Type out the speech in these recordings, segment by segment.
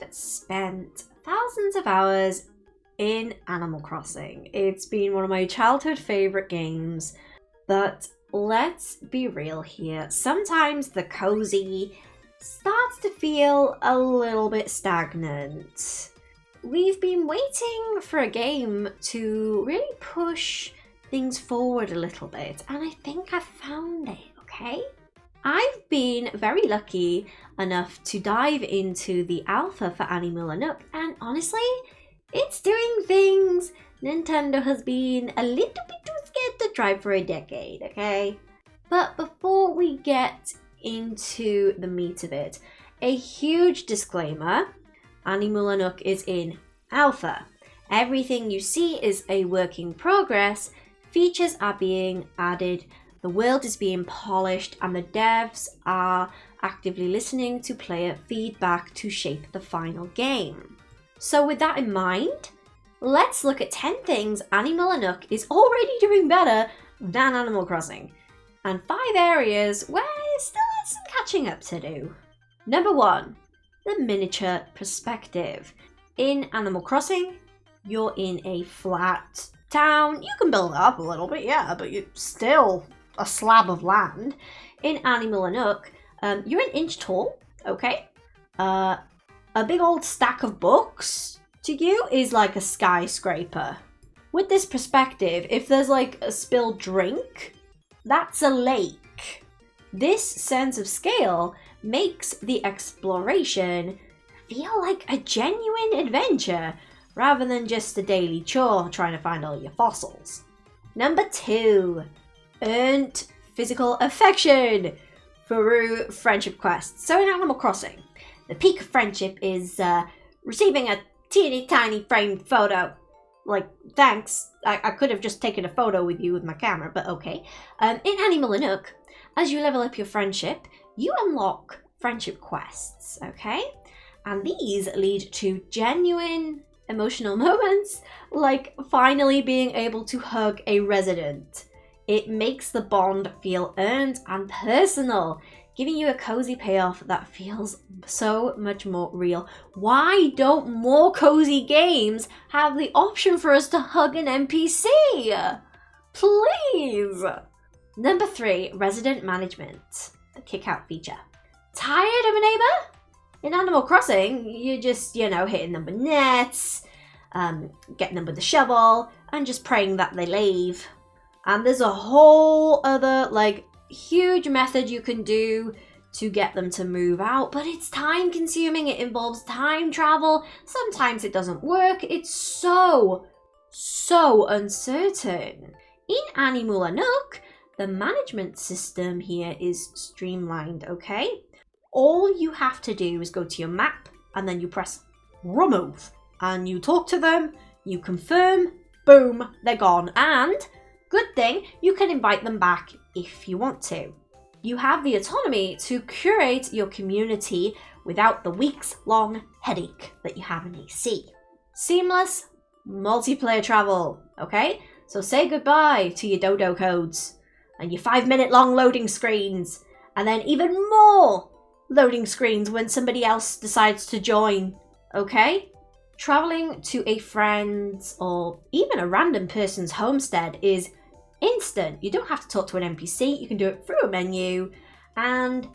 I've spent thousands of hours in Animal Crossing. It's been one of my childhood favorite games, but let's be real here. Sometimes the cozy starts to feel a little bit stagnant. We've been waiting for a game to really push things forward a little bit, and I think I found it, okay? I've been very lucky enough to dive into the alpha for Animula Nook, and honestly, it's doing things Nintendo has been a little bit too scared to try for a decade, okay? But before we get into the meat of it, a huge disclaimer: Animula Nook is in alpha. Everything you see is a work in progress. Features are being added, the world is being polished, and the devs are actively listening to player feedback to shape the final game. So with that in mind, let's look at 10 things Animula Nook is already doing better than Animal Crossing, and 5 areas where it still has some catching up to do. Number 1, the miniature perspective. In Animal Crossing, you're in a flat town. You can build it up a little bit, yeah, but you're still a slab of land. In Animula Nook, you're an inch tall, okay? A big old stack of books to you is like a skyscraper. With this perspective, if there's like a spilled drink, that's a lake. This sense of scale makes the exploration feel like a genuine adventure rather than just a daily chore trying to find all your fossils. Number 2, earned physical affection through friendship quests. So in Animal Crossing, the peak of friendship is receiving a teeny tiny framed photo. Like, thanks, I could have just taken a photo with you with my camera, but okay. In Animula Nook, as you level up your friendship, you unlock friendship quests, okay? And these lead to genuine emotional moments, like finally being able to hug a resident. It makes the bond feel earned and personal, giving you a cozy payoff that feels so much more real. Why don't more cozy games have the option for us to hug an NPC? Please! Number 3, resident management, a kick-out feature. Tired of a neighbor? In Animal Crossing, you're just, hitting them with nets, getting them with the shovel, and just praying that they leave. And there's a whole other, huge method you can do to get them to move out, but it's time consuming. It involves time travel. Sometimes it doesn't work. It's so uncertain. In Animula Nook, the management system here is streamlined, okay? All you have to do is go to your map and then you press remove and you talk to them, you confirm, boom, they're gone. And good thing, you can invite them back if you want to. You have the autonomy to curate your community without the weeks-long headache that you have in AC. Seamless multiplayer travel, okay? So say goodbye to your dodo codes and your 5-minute long loading screens, and then even more loading screens when somebody else decides to join, okay? Traveling to a friend's or even a random person's homestead is instant. You don't have to talk to an NPC, you can do it through a menu, and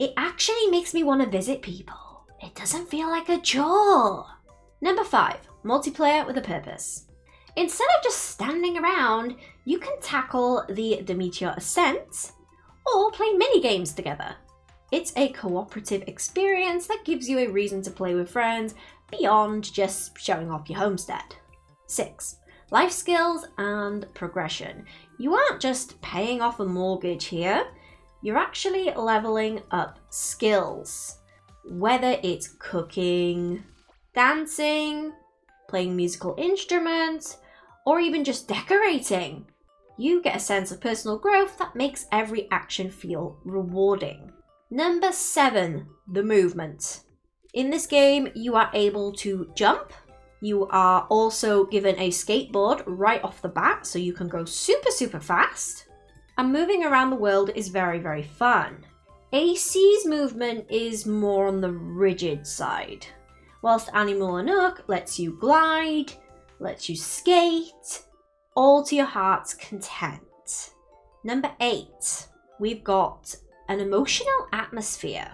it actually makes me want to visit people. It doesn't feel like a chore. Number 5, multiplayer with a purpose. Instead of just standing around, you can tackle the Meteor Ascent or play mini games together. It's a cooperative experience that gives you a reason to play with friends beyond just showing off your homestead. 6, life skills and progression. You aren't just paying off a mortgage here, you're actually leveling up skills. Whether it's cooking, dancing, playing musical instruments, or even just decorating, you get a sense of personal growth that makes every action feel rewarding. Number 7, the movement. In this game, you are able to jump. You are also given a skateboard right off the bat, so you can go super fast. And moving around the world is very fun. AC's movement is more on the rigid side. whilst Animula Nook lets you glide, lets you skate, all to your heart's content. Number 8, we've got an emotional atmosphere.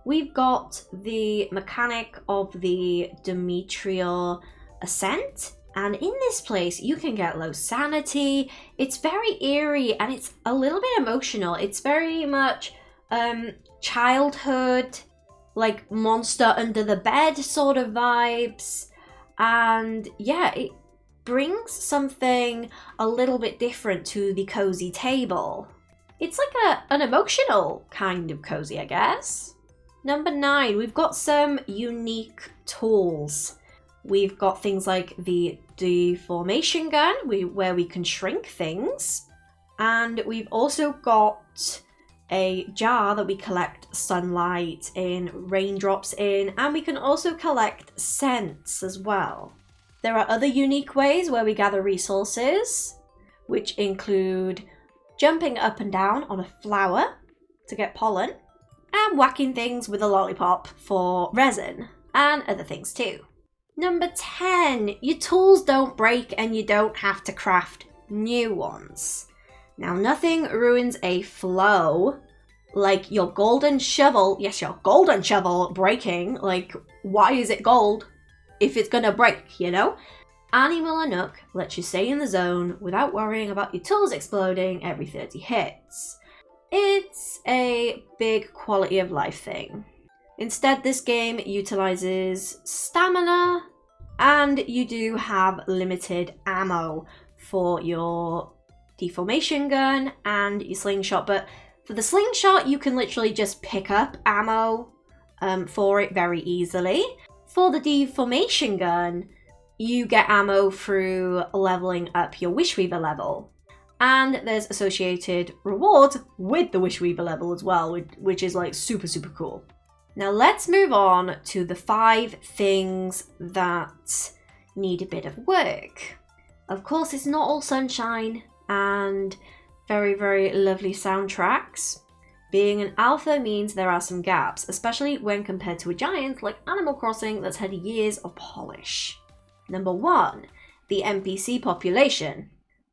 We've got the mechanic of the Demetrial Ascent, and in this place you can get low sanity. It's very eerie and it's a little bit emotional. It's very much childhood, like monster under the bed sort of vibes, and yeah, it brings something a little bit different to the cozy table. It's like an emotional kind of cozy, I guess. Number 9, we've got some unique tools. We've got things like the deformation gun, where we can shrink things. And we've also got a jar that we collect sunlight in, raindrops in, and we can also collect scents as well. There are other unique ways where we gather resources, which include jumping up and down on a flower to get pollen, and whacking things with a lollipop for resin, and other things too. Number 10, your tools don't break and you don't have to craft new ones. Now, nothing ruins a flow like your golden shovel. Yes, your golden shovel breaking. Like, why is it gold if it's gonna break, you know? Animula Nook lets you stay in the zone without worrying about your tools exploding every 30 hits. It's a big quality of life thing. Instead, this game utilizes stamina, and you do have limited ammo for your deformation gun and your slingshot, but for the slingshot you can literally just pick up ammo for it very easily. For the deformation gun, you get ammo through leveling up your Wishweaver level. And there's associated rewards with the Wishweaver level as well, which is like super, super cool. Now let's move on to the 5 things that need a bit of work. Of course, it's not all sunshine and very, very lovely soundtracks. Being an alpha means there are some gaps, especially when compared to a giant like Animal Crossing that's had years of polish. Number 1, the NPC population.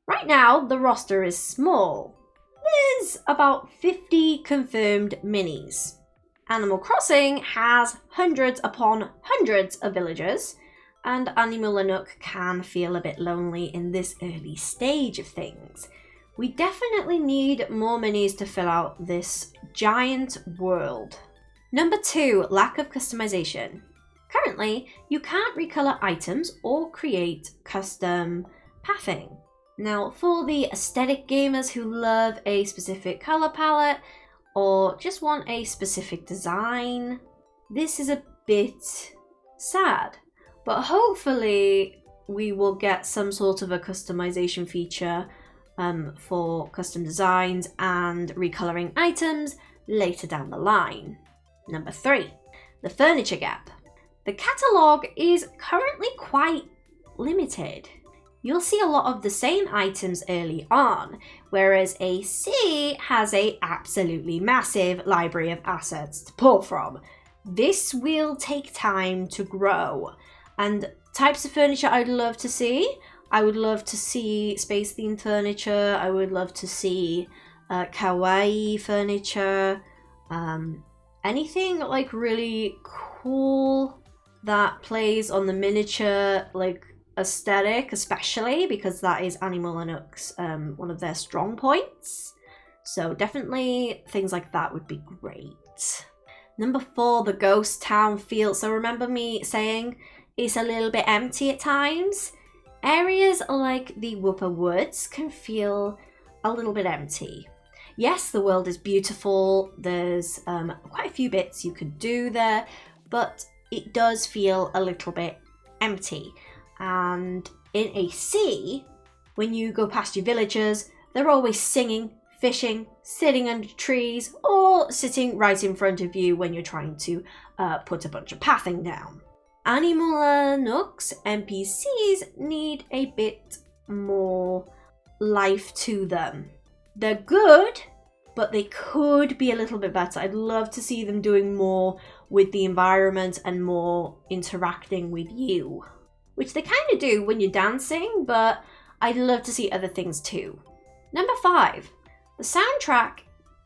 Right now, the roster is small. There's about 50 confirmed minis. Animal Crossing has hundreds upon hundreds of villagers, and Animula Nook can feel a bit lonely in this early stage of things. We definitely need more minis to fill out this giant world. Number 2, lack of customization. Currently, you can't recolor items or create custom pathing. Now, for the aesthetic gamers who love a specific color palette or just want a specific design, this is a bit sad. But hopefully we will get some sort of a customization feature for custom designs and recoloring items later down the line. Number 3, the furniture gap. The catalogue is currently quite limited. You'll see a lot of the same items early on, whereas AC has an absolutely massive library of assets to pull from. This will take time to grow, and types of furniture I'd love to see. I would love to see space-themed furniture. I would love to see kawaii furniture. Anything like really cool that plays on the miniature like aesthetic, especially because that is Animula Nook's one of their strong points. So definitely things like that would be great. Number 4, the ghost town feel. So remember me saying it's a little bit empty at times? Areas like the Whooper Woods can feel a little bit empty. Yes, the world is beautiful. There's quite a few bits you could do there, but it does feel a little bit empty. And in AC, when you go past your villagers, they're always singing, fishing, sitting under trees, or sitting right in front of you when you're trying to put a bunch of pathing down. Animula Nook's NPCs need a bit more life to them. They're good, but they could be a little bit better. I'd love to see them doing more with the environment and more interacting with you, which they kind of do when you're dancing, but I'd love to see other things too. Number 5, the soundtrack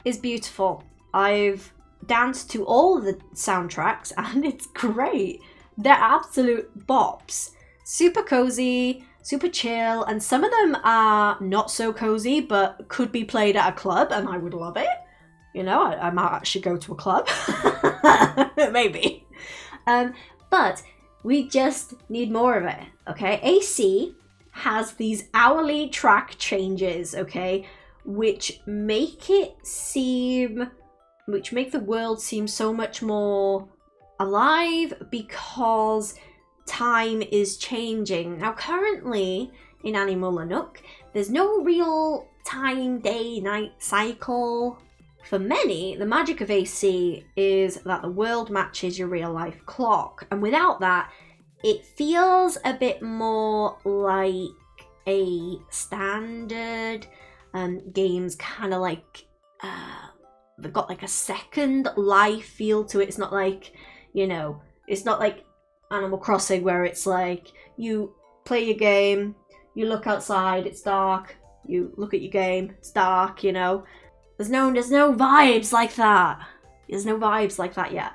is beautiful. I've danced to all the soundtracks and it's great. They're absolute bops. Super cozy, super chill, and some of them are not so cozy but could be played at a club and I would love it. You know, I might actually go to a club. Maybe. But we just need more of it, okay? AC has these hourly track changes, okay, which make the world seem so much more alive because time is changing. Now, currently in Animula Nook, there's no real time, day, night cycle. For many, the magic of AC is that the world matches your real life clock, and without that, it feels a bit more like a standard games, kind of like they've got like a second life feel to it. It's not like, you know, it's not like Animal Crossing where it's like you play your game, you look outside, it's dark, you look at your game, it's dark, you know. There's no vibes like that. There's no vibes like that yet.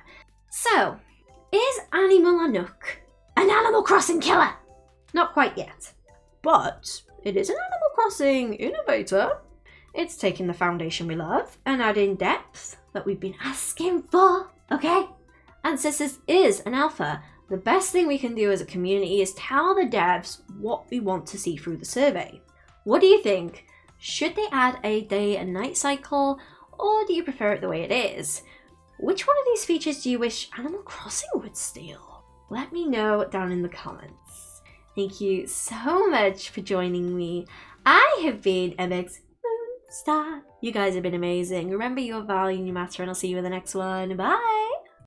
So, is Animula Nook an Animal Crossing killer? Not quite yet. But it is an Animal Crossing innovator. It's taking the foundation we love and adding depth that we've been asking for, okay? And since this is an alpha, the best thing we can do as a community is tell the devs what we want to see through the survey. What do you think? Should they add a day and night cycle, or do you prefer it the way it is? Which one of these features do you wish Animal Crossing would steal? Let me know down in the comments. Thank you so much for joining me. I have been MX Moonstar. You guys have been amazing. Remember, your value and your matter, and I'll see you in the next one. Bye!